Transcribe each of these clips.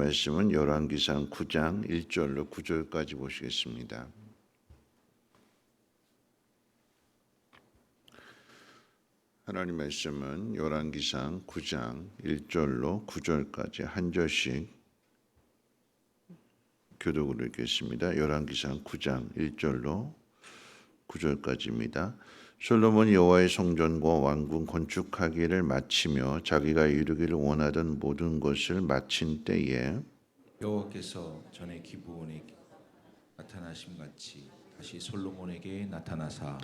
말씀은 열왕기상 9장 1절로 9절까지 보시겠습니다. 하나님 말씀은 열왕기상 9장 1절로 9절까지 한 절씩 교독으로 읽겠습니다. 열왕기상 9장 1절로 9절까지입니다. 솔로몬이 여호와의 성전과 왕궁 건축하기를 마치며 자기가 이루기를 원하던 모든 것을 마친 때에 여호와께서 전에 기브온에 나타나심 같이 다시 솔로몬에게 나타나사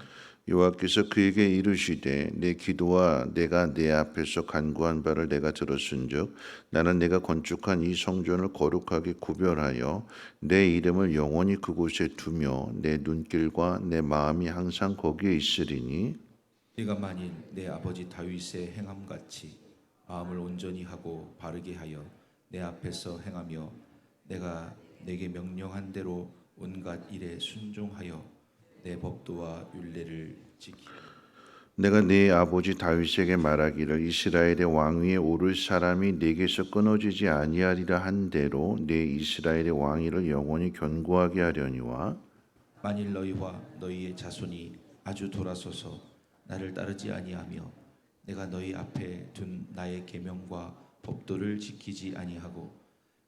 여호와께서 그에게 이르시되 내 기도와 내가 내 앞에서 간구한 바를 내가 들었은즉 나는 내가 건축한 이 성전을 거룩하게 구별하여 내 이름을 영원히 그곳에 두며 내 눈길과 내 마음이 항상 거기에 있으리니 네가 만일 내 아버지 다윗의 행함같이 마음을 온전히 하고 바르게 하여 내 앞에서 행하며 내가 내게 명령한 대로 온갖 일에 순종하여 내 법도와 율례를 지키고 내가 네 아버지 다윗에게 말하기를 이스라엘의 왕 위에 오를 사람이 네게서 끊어지지 아니하리라 한 대로 내 이스라엘의 왕위를 영원히 견고하게 하려니와 만일 너희와 너희의 자손이 아주 돌아서서 나를 따르지 아니하며 내가 너희 앞에 둔 나의 계명과 법도를 지키지 아니하고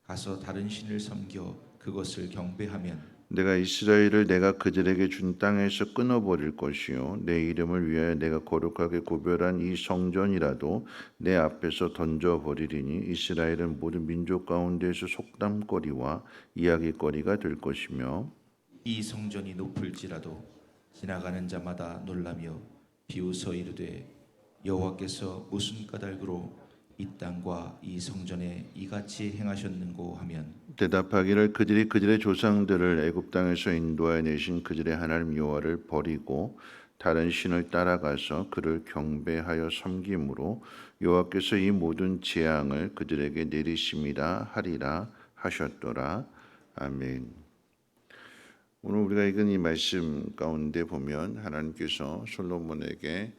가서 다른 신을 섬겨 그것을 경배하면 내가 이스라엘을 내가 그들에게 준 땅에서 끊어버릴 것이요 내 이름을 위하여 내가 거룩하게 구별한 이 성전이라도 내 앞에서 던져버리리니 이스라엘은 모든 민족 가운데에서 속담거리와 이야기거리가 될 것이며 이 성전이 높을지라도 지나가는 자마다 놀라며 비웃어 이르되 여호와께서 무슨 까닭으로 이 땅과 이 성전에 이같이 행하셨는고 하면 대답하기를 그들이 그들의 조상들을 애굽 땅에서 인도하여 내신 그들의 하나님 여호와를 버리고 다른 신을 따라가서 그를 경배하여 섬김으로 여호와께서 이 모든 재앙을 그들에게 내리심이라 하리라 하셨더라. 아멘. 오늘 우리가 읽은 이 말씀 가운데 보면 하나님께서 솔로몬에게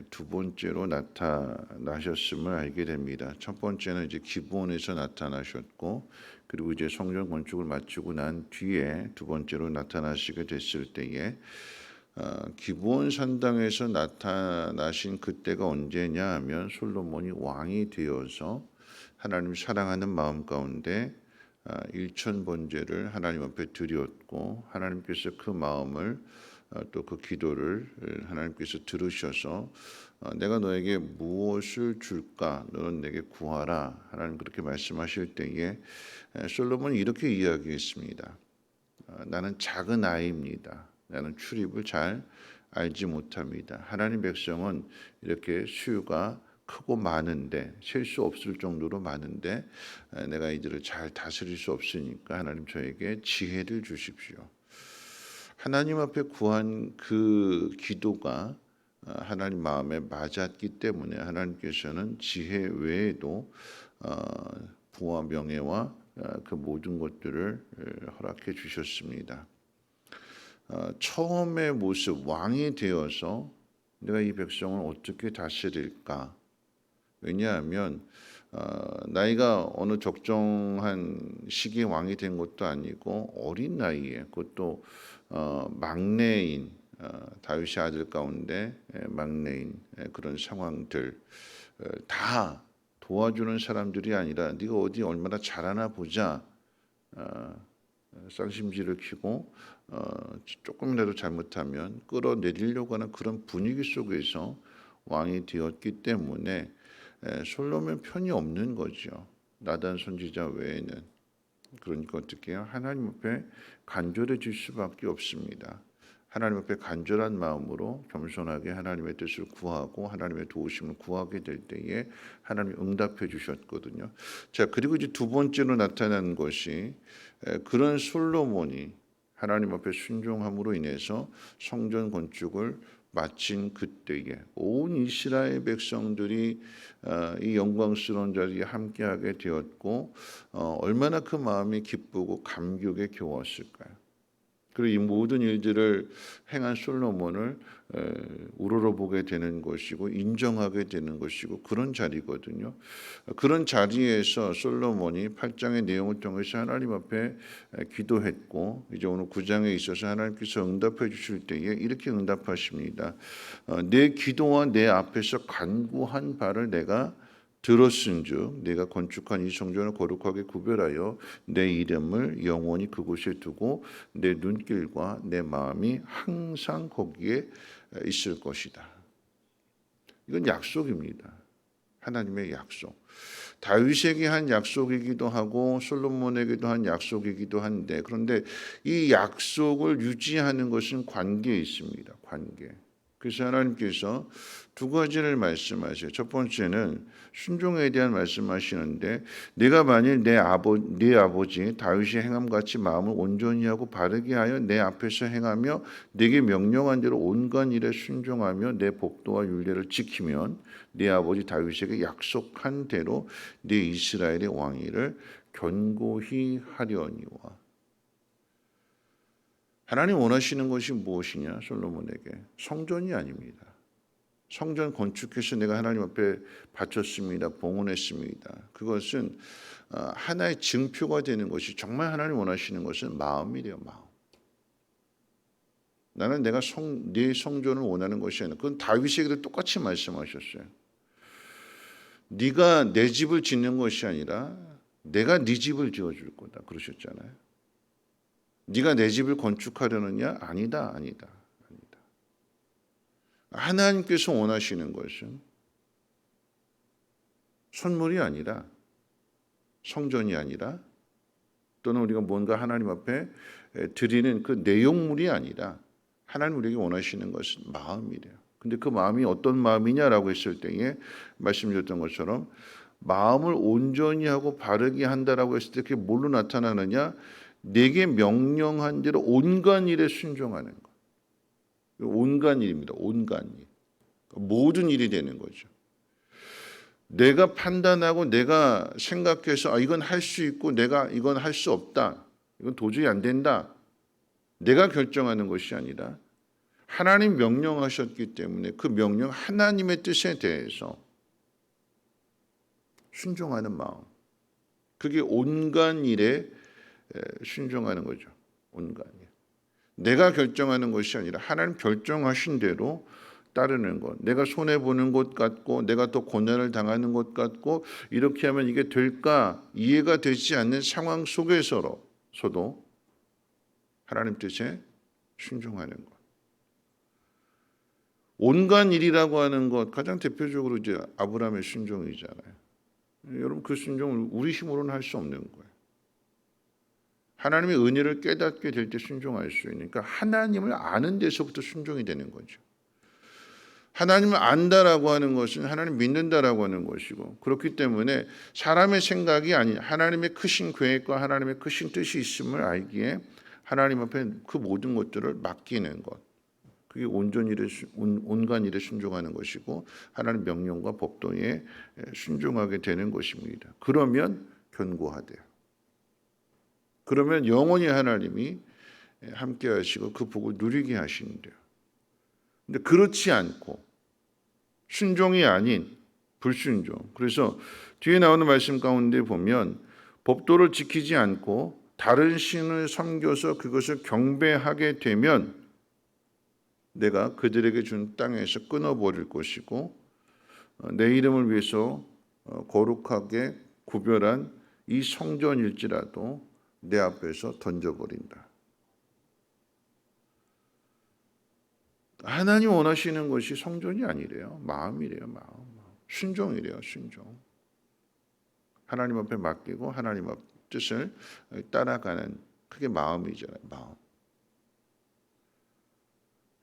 두 번째로 나타나셨음을 알게 됩니다. 첫 번째는 이제 기브온에서 나타나셨고, 그리고 이제 성전 건축을 마치고 난 뒤에 두 번째로 나타나시게 됐을 때에 기브온 산당에서 나타나신 그때가 언제냐 하면 솔로몬이 왕이 되어서 하나님 사랑하는 마음 가운데 일천 번제를 하나님 앞에 드렸고 하나님께서 그 마음을 또 그 기도를 하나님께서 들으셔서 내가 너에게 무엇을 줄까? 너는 내게 구하라. 하나님 그렇게 말씀하실 때에 솔로몬이 이렇게 이야기했습니다. 나는 작은 아이입니다. 나는 출입을 잘 알지 못합니다. 하나님 백성은 이렇게 수요가 크고 많은데 셀 수 없을 정도로 많은데 내가 이들을 잘 다스릴 수 없으니까 하나님 저에게 지혜를 주십시오. 하나님 앞에 구한 그 기도가 하나님 마음에 맞았기 때문에 하나님께서는 지혜 외에도 부와 명예와 그 모든 것들을 허락해 주셨습니다. 처음의 모습 왕이 되어서 내가 이 백성을 어떻게 다스릴까? 왜냐하면 나이가 어느 적정한 시기에 왕이 된 것도 아니고 어린 나이에 그것도 막내인 다윗의 아들 가운데 막내인 그런 상황들 다 도와주는 사람들이 아니라 네가 어디 얼마나 잘하나 보자 쌍심지를 키고 조금이라도 잘못하면 끌어내리려고 하는 그런 분위기 속에서 왕이 되었기 때문에 솔로몬 편이 없는 거죠. 나단 선지자 외에는. 그러니까 어떻게 해요? 하나님 앞에 간절해질 수밖에 없습니다. 하나님 앞에 간절한 마음으로 겸손하게 하나님의 뜻을 구하고 하나님의 도우심을 구하게 될 때에 하나님이 응답해 주셨거든요. 자, 그리고 이제 두 번째로 나타난 것이 그런 솔로몬이 하나님 앞에 순종함으로 인해서 성전 건축을 마친 그때에 온 이스라엘 백성들이 이 영광스러운 자리에 함께하게 되었고 얼마나 그 마음이 기쁘고 감격에 겨웠을까요? 그리고 이 모든 일들을 행한 솔로몬을 우러러보게 되는 것이고 인정하게 되는 것이고 그런 자리거든요. 그런 자리에서 솔로몬이 8장의 내용을 통해서 하나님 앞에 기도했고 이제 오늘 9장에 있어서 하나님께서 응답해 주실 때에 이렇게 응답하십니다. 내 기도와 내 앞에서 간구한 바를 내가 들었은즉 내가 건축한 이 성전을 거룩하게 구별하여 내 이름을 영원히 그곳에 두고 내 눈길과 내 마음이 항상 거기에 있을 것이다. 이건 약속입니다. 하나님의 약속. 다윗에게 한 약속이기도 하고 솔로몬에게도 한 약속이기도 한데 그런데 이 약속을 유지하는 것은 관계에 있습니다. 관계. 그래서 하나님께서 두 가지를 말씀하세요. 첫 번째는 순종에 대한 말씀하시는데 내가 만일 네 아버지 다윗이 행함 같이 마음을 온전히 하고 바르게 하여 내 앞에서 행하며 네게 명령한 대로 온갖 일에 순종하며 내 법도와 율례를 지키면 네 아버지 다윗에게 약속한 대로 네 이스라엘의 왕위를 견고히 하려니와. 하나님 원하시는 것이 무엇이냐? 솔로몬에게 성전이 아닙니다. 성전 건축해서 내가 하나님 앞에 바쳤습니다. 봉헌했습니다. 그것은 하나의 증표가 되는 것이 정말 하나님 원하시는 것은 마음이래요. 마음. 나는 내가 네 성전을 원하는 것이 아니라 그건 다윗에게도 똑같이 말씀하셨어요. 네가 내 집을 짓는 것이 아니라 내가 네 집을 지어줄 거다 그러셨잖아요. 네가 내 집을 건축하려느냐? 아니다. 아니다. 아니다. 하나님께서 원하시는 것은 선물이 아니라 성전이 아니라 또는 우리가 뭔가 하나님 앞에 드리는 그 내용물이 아니라 하나님 우리에게 원하시는 것은 마음이래요. 근데 그 마음이 어떤 마음이냐라고 했을 때에 말씀드렸던 것처럼 마음을 온전히 하고 바르게 한다라고 했을 때 그게 뭘로 나타나느냐? 내게 명령한 대로 온갖 일에 순종하는 것. 온갖 일입니다. 온갖 일. 모든 일이 되는 거죠. 내가 판단하고 내가 생각해서 이건 할 수 있고 내가 이건 할 수 없다. 이건 도저히 안 된다. 내가 결정하는 것이 아니라 하나님 명령하셨기 때문에 그 명령 하나님의 뜻에 대해서 순종하는 마음. 그게 온갖 일에 순종하는 거죠. 온갖 일. 내가 결정하는 것이 아니라 하나님 결정하신 대로 따르는 것. 내가 손해보는 것 같고 내가 더 고난을 당하는 것 같고 이렇게 하면 이게 될까 이해가 되지 않는 상황 속에서도 하나님 뜻에 순종하는 것. 온갖 일이라고 하는 것 가장 대표적으로 이제 아브라함의 순종이잖아요. 여러분 그 순종을 우리 힘으로는 할 수 없는 거예요. 하나님의 은혜를 깨닫게 될 때 순종할 수 있는 그러니까 하나님을 아는 데서부터 순종이 되는 거죠. 하나님을 안다라고 하는 것은 하나님 믿는다라고 하는 것이고 그렇기 때문에 사람의 생각이 아닌 하나님의 크신 계획과 하나님의 크신 뜻이 있음을 알기에 하나님 앞에 그 모든 것들을 맡기는 것. 그게 온갖 일에 순종하는 것이고 하나님 명령과 법도에 순종하게 되는 것입니다. 그러면 견고하대요. 그러면 영원히 하나님이 함께 하시고 그 복을 누리게 하신대요. 근데 그렇지 않고 순종이 아닌 불순종. 그래서 뒤에 나오는 말씀 가운데 보면 법도를 지키지 않고 다른 신을 섬겨서 그것을 경배하게 되면 내가 그들에게 준 땅에서 끊어버릴 것이고 내 이름을 위해서 거룩하게 구별한 이 성전일지라도 내 앞에서 던져버린다. 하나님 원하시는 것이 성전이 아니래요. 마음이래요. 마음. 순종이래요. 순종. 하나님 앞에 맡기고 하나님 앞 뜻을 따라가는 그게 마음이잖아요. 마음.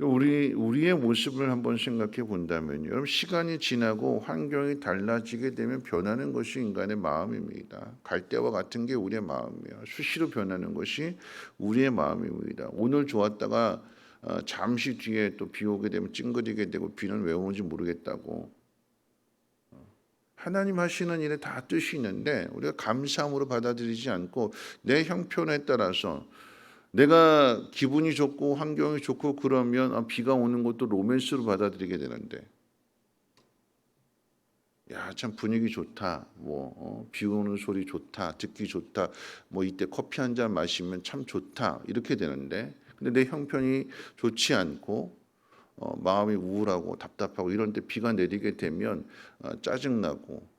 우리의 모습을 한번 생각해 본다면요. 여러분 시간이 지나고 환경이 달라지게 되면 변하는 것이 인간의 마음입니다. 갈대와 같은 게 우리의 마음이에요. 수시로 변하는 것이 우리의 마음입니다. 오늘 좋았다가 잠시 뒤에 또 비 오게 되면 찡그리게 되고 비는 왜 오는지 모르겠다고. 하나님 하시는 일에 다 뜻이 있는데 우리가 감사함으로 받아들이지 않고 내 형편에 따라서 내가 기분이 좋고 환경이 좋고 그러면 비가 오는 것도 로맨스로 받아들이게 되는데, 야, 참 분위기 좋다. 비 오는 소리 좋다. 듣기 좋다. 이때 커피 한 잔 마시면 참 좋다. 이렇게 되는데, 근데 내 형편이 좋지 않고 마음이 우울하고 답답하고 이런 데 비가 내리게 되면 짜증나고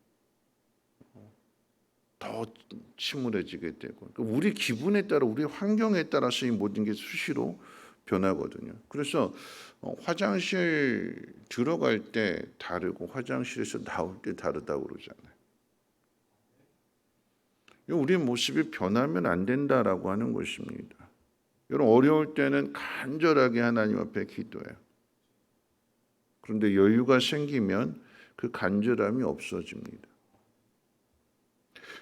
더 침울해지게 되고, 그러니까 우리 기분에 따라 우리 환경에 따라서 이 모든 게 수시로 변하거든요. 그래서 화장실 들어갈 때 다르고 화장실에서 나올 때 다르다고 그러잖아요. 우리의 모습이 변하면 안 된다라고 하는 것입니다. 여러분, 어려울 때는 간절하게 하나님 앞에 기도해요. 그런데 여유가 생기면 그 간절함이 없어집니다.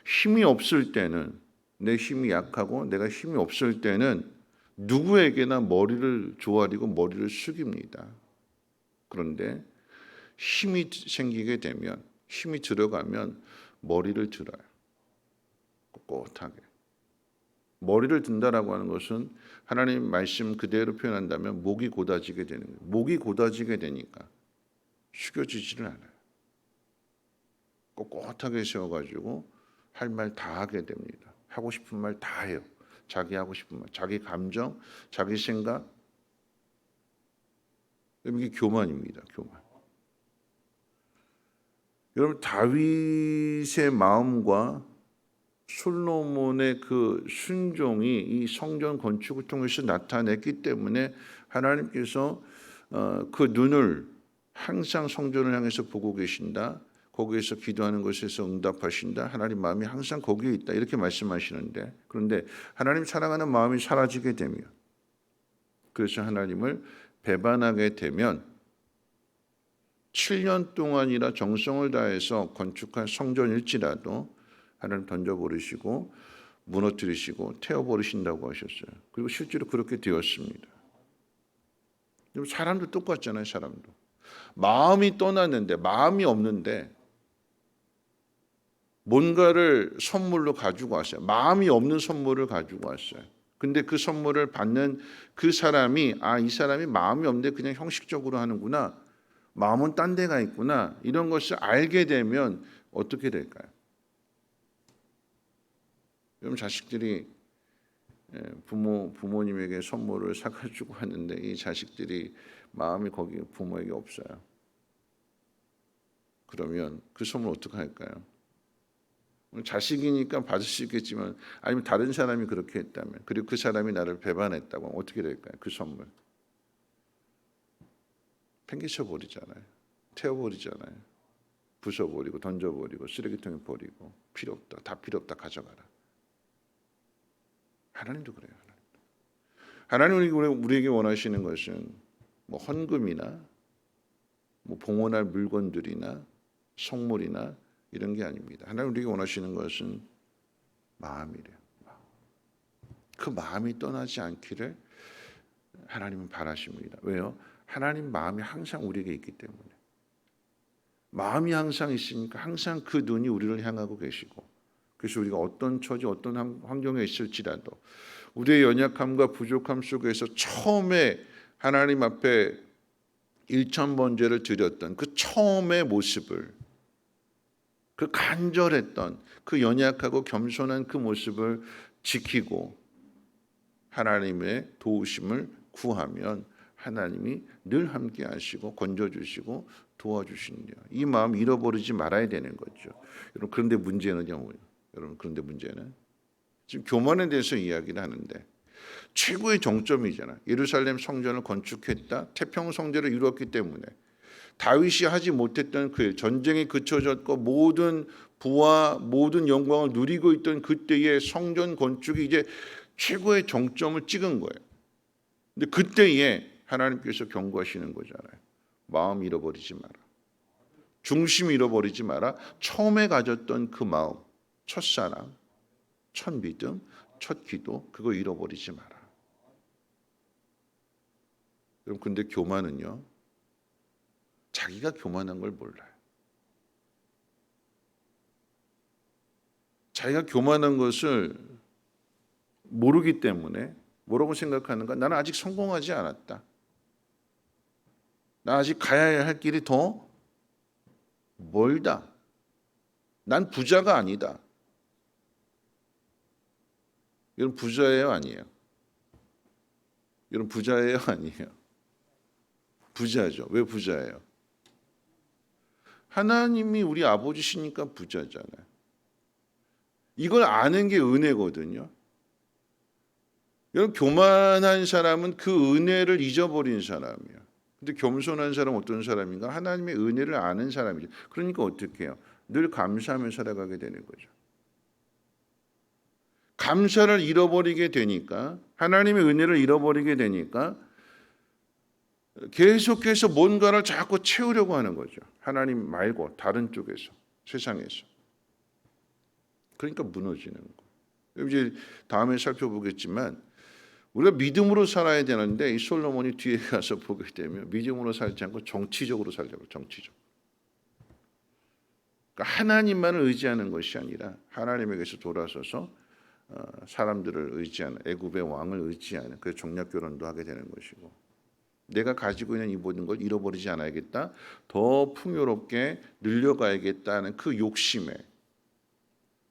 힘이 없을 때는, 내 힘이 약하고 내가 힘이 없을 때는 누구에게나 머리를 조아리고 머리를 숙입니다. 그런데 힘이 생기게 되면, 힘이 들어가면 머리를 들어요. 꼿꼿하게. 머리를 든다라고 하는 것은 하나님 말씀 그대로 표현한다면 목이 곧아지게 되는 거예요. 목이 곧아지게 되니까 숙여지지를 않아요. 꼿꼿하게 세워가지고 할 말 다 하게 됩니다. 하고 싶은 말 다 해요. 자기 하고 싶은 말, 자기 감정, 자기 생각. 이게 교만입니다. 교만. 여러분, 다윗의 마음과 솔로몬의 그 순종이 이 성전 건축을 통해서 나타냈기 때문에 하나님께서 그 눈을 항상 성전을 향해서 보고 계신다. 거기에서 기도하는 것에서 응답하신다. 하나님 마음이 항상 거기에 있다. 이렇게 말씀하시는데, 그런데 하나님 사랑하는 마음이 사라지게 되면, 그래서 하나님을 배반하게 되면 7년 동안이나 정성을 다해서 건축한 성전일지라도 하나님 던져버리시고 무너뜨리시고 태워버리신다고 하셨어요. 그리고 실제로 그렇게 되었습니다. 사람도 똑같잖아요. 사람도 마음이 떠났는데, 마음이 없는데 뭔가를 선물로 가지고 왔어요. 마음이 없는 선물을 가지고 왔어요. 근데 그 선물을 받는 그 사람이, 이 사람이 마음이 없는데 그냥 형식적으로 하는구나, 마음은 딴 데가 있구나, 이런 것을 알게 되면 어떻게 될까요? 여러분, 자식들이 부모님에게 선물을 사가지고 하는데 이 자식들이 마음이 거기 부모에게 없어요. 그러면 그 선물 어떻게 할까요? 자식이니까 받을 수 있겠지만, 아니면 다른 사람이 그렇게 했다면, 그리고 그 사람이 나를 배반했다고 하면 어떻게 될까요? 그 선물 팽개쳐 버리잖아요. 태워버리잖아요. 부숴버리고 던져버리고 쓰레기통에 버리고, 필요 없다, 다 필요 없다, 가져가라. 하나님도 그래요. 하나님이 우리에게 원하시는 것은 헌금이나 봉헌할 물건들이나 성물이나 이런 게 아닙니다. 하나님 우리에게 원하시는 것은 마음이래요. 그 마음이 떠나지 않기를 하나님은 바라십니다. 왜요? 하나님 마음이 항상 우리에게 있기 때문에. 마음이 항상 있으니까 항상 그 눈이 우리를 향하고 계시고, 그래서 우리가 어떤 처지, 어떤 환경에 있을지라도 우리의 연약함과 부족함 속에서 처음에 하나님 앞에 일천번제를 드렸던 그 처음의 모습을, 그 간절했던 그 연약하고 겸손한 그 모습을 지키고 하나님의 도우심을 구하면 하나님이 늘 함께 하시고 건져주시고 도와주신대요. 이 마음 잃어버리지 말아야 되는 거죠. 여러분, 그런데 문제는요. 여러분, 그런데 문제는 지금 교만에 대해서 이야기를 하는데 최고의 정점이잖아. 예루살렘 성전을 건축했다. 태평성전을 이루었기 때문에 다윗이 하지 못했던 그 전쟁이 그쳐졌고 모든 부와 모든 영광을 누리고 있던 그때의 성전 건축이 이제 최고의 정점을 찍은 거예요. 근데 그때에 하나님께서 경고하시는 거잖아요. 마음 잃어버리지 마라. 중심 잃어버리지 마라. 처음에 가졌던 그 마음, 첫사랑, 첫 믿음, 첫 기도, 그거 잃어버리지 마라. 그럼 근데 교만은요, 자기가 교만한 걸 몰라요. 자기가 교만한 것을 모르기 때문에 뭐라고 생각하는가? 나는 아직 성공하지 않았다. 나 아직 가야 할 길이 더 멀다. 난 부자가 아니다. 여러분 부자예요, 아니에요? 여러분 부자예요, 아니에요? 부자죠. 왜 부자예요? 하나님이 우리 아버지시니까 부자잖아요. 이걸 아는 게 은혜거든요. 여러분 교만한 사람은 그 은혜를 잊어버린 사람이에요. 근데 겸손한 사람은 어떤 사람인가? 하나님의 은혜를 아는 사람이죠. 그러니까 어떻게 해요? 늘 감사하며 살아가게 되는 거죠. 감사를 잃어버리게 되니까, 하나님의 은혜를 잃어버리게 되니까 계속해서 뭔가를 자꾸 채우려고 하는 거죠. 하나님 말고 다른 쪽에서, 세상에서. 그러니까 무너지는 거예요. 이제 다음에 살펴보겠지만 우리가 믿음으로 살아야 되는데 이 솔로몬이 뒤에 가서 보게 되면 믿음으로 살지 않고 정치적으로 살려고, 정치적. 그러니까 하나님만을 의지하는 것이 아니라 하나님에게서 돌아서서 사람들을 의지하는, 애굽의 왕을 의지하는, 그 종략 결혼도 하게 되는 것이고, 내가 가지고 있는 이 모든 걸 잃어버리지 않아야겠다, 더 풍요롭게 늘려가야겠다는 그 욕심에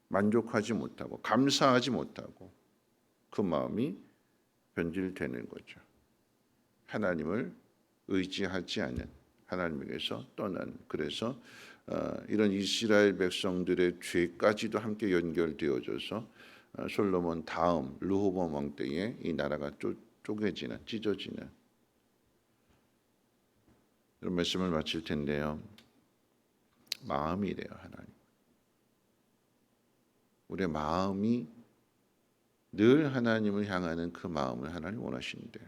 만족하지 못하고 감사하지 못하고 그 마음이 변질되는 거죠. 하나님을 의지하지 않는, 하나님에게서 떠난. 그래서 이런 이스라엘 백성들의 죄까지도 함께 연결되어져서 솔로몬 다음 르호보암 왕 때에 이 나라가 쪼개지는, 찢어지는 이런 말씀을 마칠 텐데요. 마음이래요, 하나님. 우리의 마음이 늘 하나님을 향하는 그 마음을 하나님 원하신대요.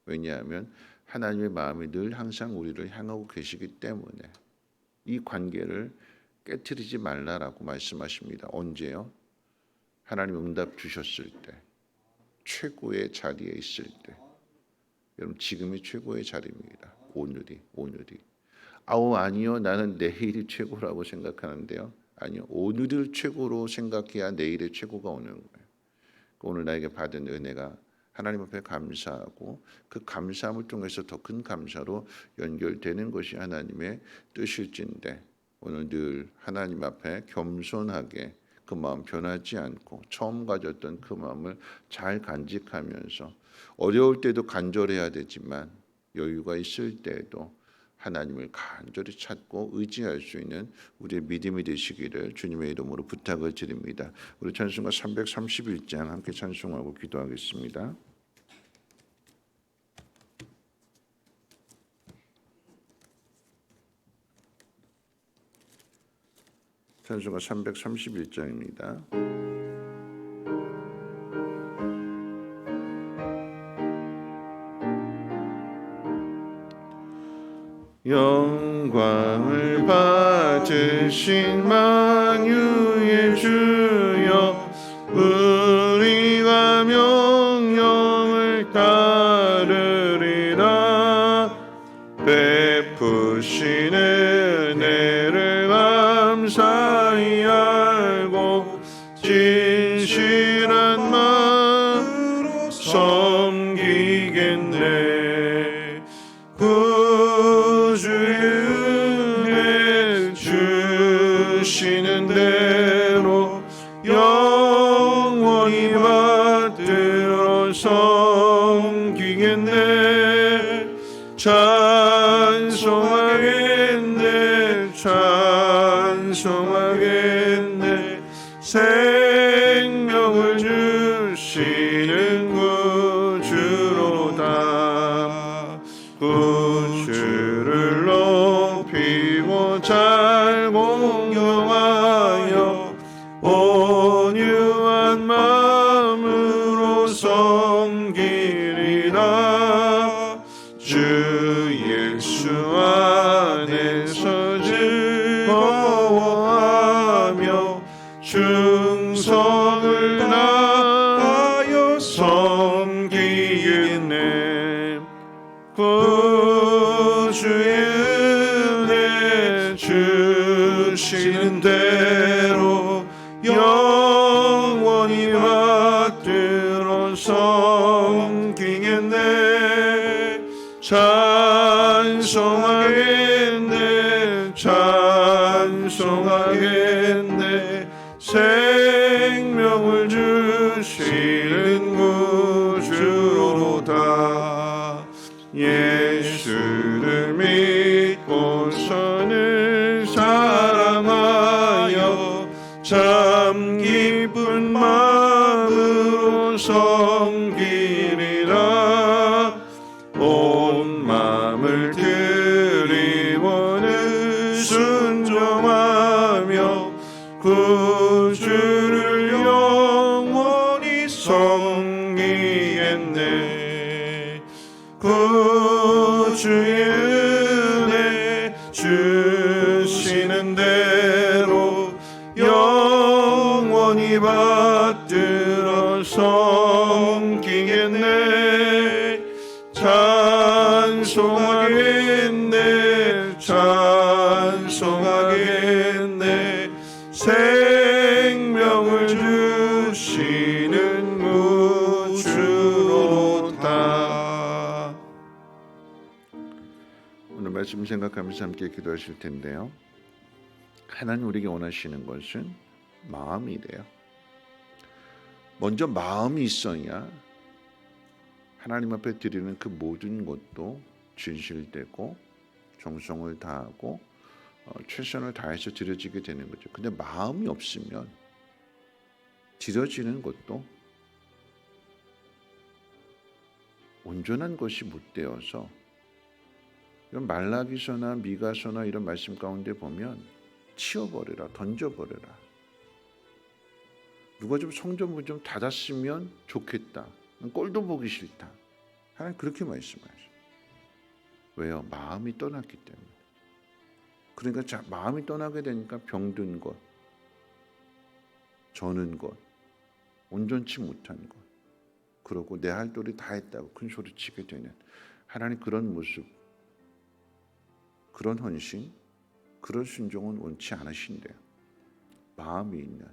왜냐하면 하나님의 마음이 늘 항상 우리를 향하고 계시기 때문에 이 관계를 깨트리지 말라라고 말씀하십니다. 언제요? 하나님 응답 주셨을 때, 최고의 자리에 있을 때. 여러분 지금이 최고의 자리입니다. 오늘이. 아니요, 나는 내일이 최고라고 생각하는데요. 아니요, 오늘을 최고로 생각해야 내일의 최고가 오는 거예요. 오늘 나에게 받은 은혜가 하나님 앞에 감사하고 그 감사함을 통해서 더 큰 감사로 연결되는 것이 하나님의 뜻일진데, 오늘 늘 하나님 앞에 겸손하게 그 마음 변하지 않고 처음 가졌던 그 마음을 잘 간직하면서 어려울 때도 간절해야 되지만 여유가 있을 때에도 하나님을 간절히 찾고 의지할 수 있는 우리의 믿음이 되시기를 주님의 이름으로 부탁을 드립니다. 우리 찬송가 331장 함께 찬송하고 기도하겠습니다. 찬송가 331장입니다. 영광을 받으신 만유의 주여, 우리가 명령을 따르리라. 베푸신 은혜를 감사히 알고 진실한 마음으로 섬기겠네. 주시는 대로 영원히 받들어 섬기겠네. 찬송하겠네. 찬송하겠네. 생명을 주시는 구주로다. 구주를 높이고 잘 공경하여 온유한 마음으로 섬기리라. 주 예수 안에서 즐거워하며 충성을 다하여 섬기겠네. 구주의 은혜 주시는 대로 영원히 받들어 섬기겠네. 찬송하겠네 찬송하겠네 생명을 주시는 구주로다 예수를 믿고서는 사랑하여 참 기쁜 마음으로 섬기리라 온 마음을 드리고는 순종하며 구주를 영원히 섬기겠네 구주의 은혜 주시는 대로 영원히 받들어 섬기겠네 찬송하겠네 찬송하겠네 생명을 주시는 구주로다. 오늘 말씀 생각하면서 함께 기도하실 텐데요. 하나님 우리에게 원하시는 것은 마음이래요. 먼저 마음이 있어야 하나님 앞에 드리는 그 모든 것도 진실되고 정성을 다하고 최선을 다해서 드려지게 되는 거죠. 근데 마음이 없으면 드려지는 것도 온전한 것이 못 되어서 이런 말라기서나 미가서나 이런 말씀 가운데 보면 치워버려라, 던져버려라. 누가 좀 성전문 좀 닫았으면 좋겠다. 꼴도 보기 싫다. 하나님 그렇게 말씀하셔요. 왜요? 마음이 떠났기 때문에. 그러니까 마음이 떠나게 되니까 병든 것, 저는 것, 온전치 못한 것, 그러고 내 할 도리 다 했다고 큰 소리 치게 되는 하나님 그런 모습, 그런 헌신, 그런 순종은 원치 않으신대요. 마음이 있는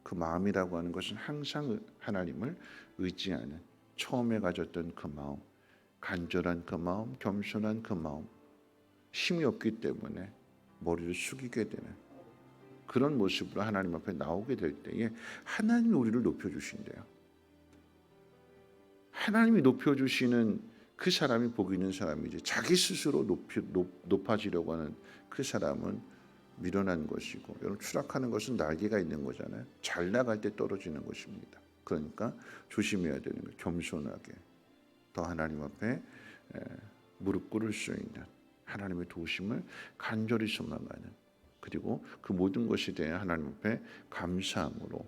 그 마음이라고 하는 것은 항상 하나님을 의지하는 처음에 가졌던 그 마음, 간절한 그 마음, 겸손한 그 마음, 힘이 없기 때문에 머리를 숙이게 되는 그런 모습으로 하나님 앞에 나오게 될 때에 하나님이 우리를 높여주신대요. 하나님이 높여주시는 그 사람이 복 있는 사람이지 자기 스스로 높아지려고 하는 그 사람은 미련한 것이고, 여러분 추락하는 것은 날개가 있는 거잖아요. 잘 나갈 때 떨어지는 것입니다. 그러니까 조심해야 되는 거예요. 겸손하게 더 하나님 앞에 무릎 꿇을 수 있는 하나님의 도우심을 간절히 소망하는, 그리고 그 모든 것에 대해 하나님 앞에 감사함으로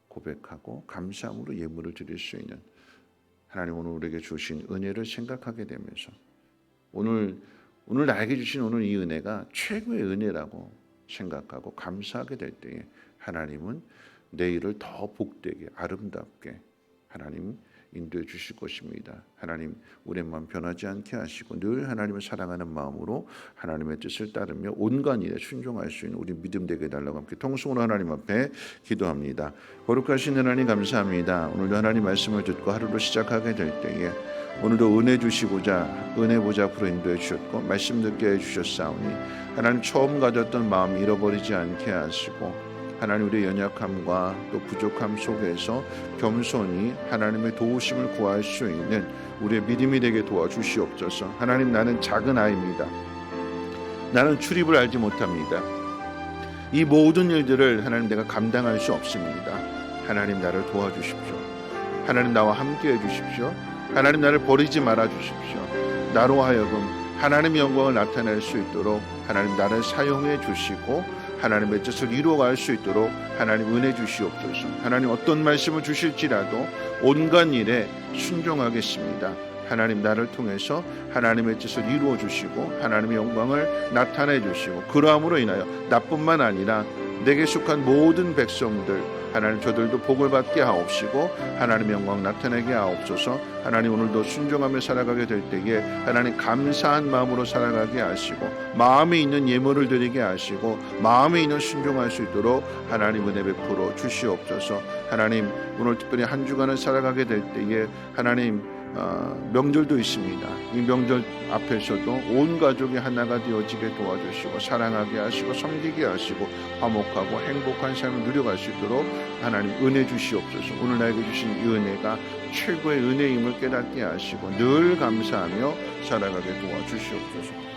고백하고 감사함으로 예물을 드릴 수 있는 하나님 오늘 우리에게 주신 은혜를 생각하게 되면서 오늘 나에게 주신 오늘 이 은혜가 최고의 은혜라고 생각하고 감사하게 될 때에 하나님은 내일을 더 복되게 아름답게 하나님 인도해 주실 것입니다. 하나님 우리의 마음 변하지 않게 하시고 늘 하나님을 사랑하는 마음으로 하나님의 뜻을 따르며 온갖 일에 순종할 수 있는 우리 믿음 되게 해달라고 함께 통성으로 하나님 앞에 기도합니다. 거룩하신 하나님 감사합니다. 오늘도 하나님 말씀을 듣고 하루를 시작하게 될 때에 오늘도 은혜 주시고자 은혜 보좌 앞으로 인도해 주셨고 말씀 듣게 해주셨사오니 하나님 처음 가졌던 마음 잃어버리지 않게 하시고 하나님 우리의 연약함과 또 부족함 속에서 겸손히 하나님의 도우심을 구할 수 있는 우리의 믿음이 되게 도와주시옵소서. 하나님 나는 작은 아이입니다. 나는 출입을 알지 못합니다. 이 모든 일들을 하나님 내가 감당할 수 없습니다. 하나님 나를 도와주십시오. 하나님 나와 함께해 주십시오. 하나님 나를 버리지 말아 주십시오. 나로 하여금 하나님의 영광을 나타낼 수 있도록 하나님 나를 사용해 주시고 하나님의 뜻을 이루어갈 수 있도록 하나님 은혜 주시옵소서. 하나님 어떤 말씀을 주실지라도 온갖 일에 순종하겠습니다. 하나님 나를 통해서 하나님의 뜻을 이루어 주시고 하나님의 영광을 나타내 주시고 그러함으로 인하여 나뿐만 아니라 내게 속한 모든 백성들 하나님 저들도 복을 받게 하옵시고 하나님의 영광 나타내게 하옵소서. 하나님 오늘도 순종하며 살아가게 될 때에 하나님 감사한 마음으로 살아가게 하시고 마음에 있는 예물을 드리게 하시고 마음에 있는 순종할 수 있도록 하나님 은혜 베풀어 주시옵소서. 하나님 오늘 특별히 한 주간을 살아가게 될 때에 하나님 명절도 있습니다. 이 명절 앞에서도 온 가족이 하나가 되어지게 도와주시고 사랑하게 하시고 섬기게 하시고 화목하고 행복한 삶을 누려갈 수 있도록 하나님 은혜 주시옵소서. 오늘 나에게 주신 이 은혜가 최고의 은혜임을 깨닫게 하시고 늘 감사하며 살아가게 도와주시옵소서.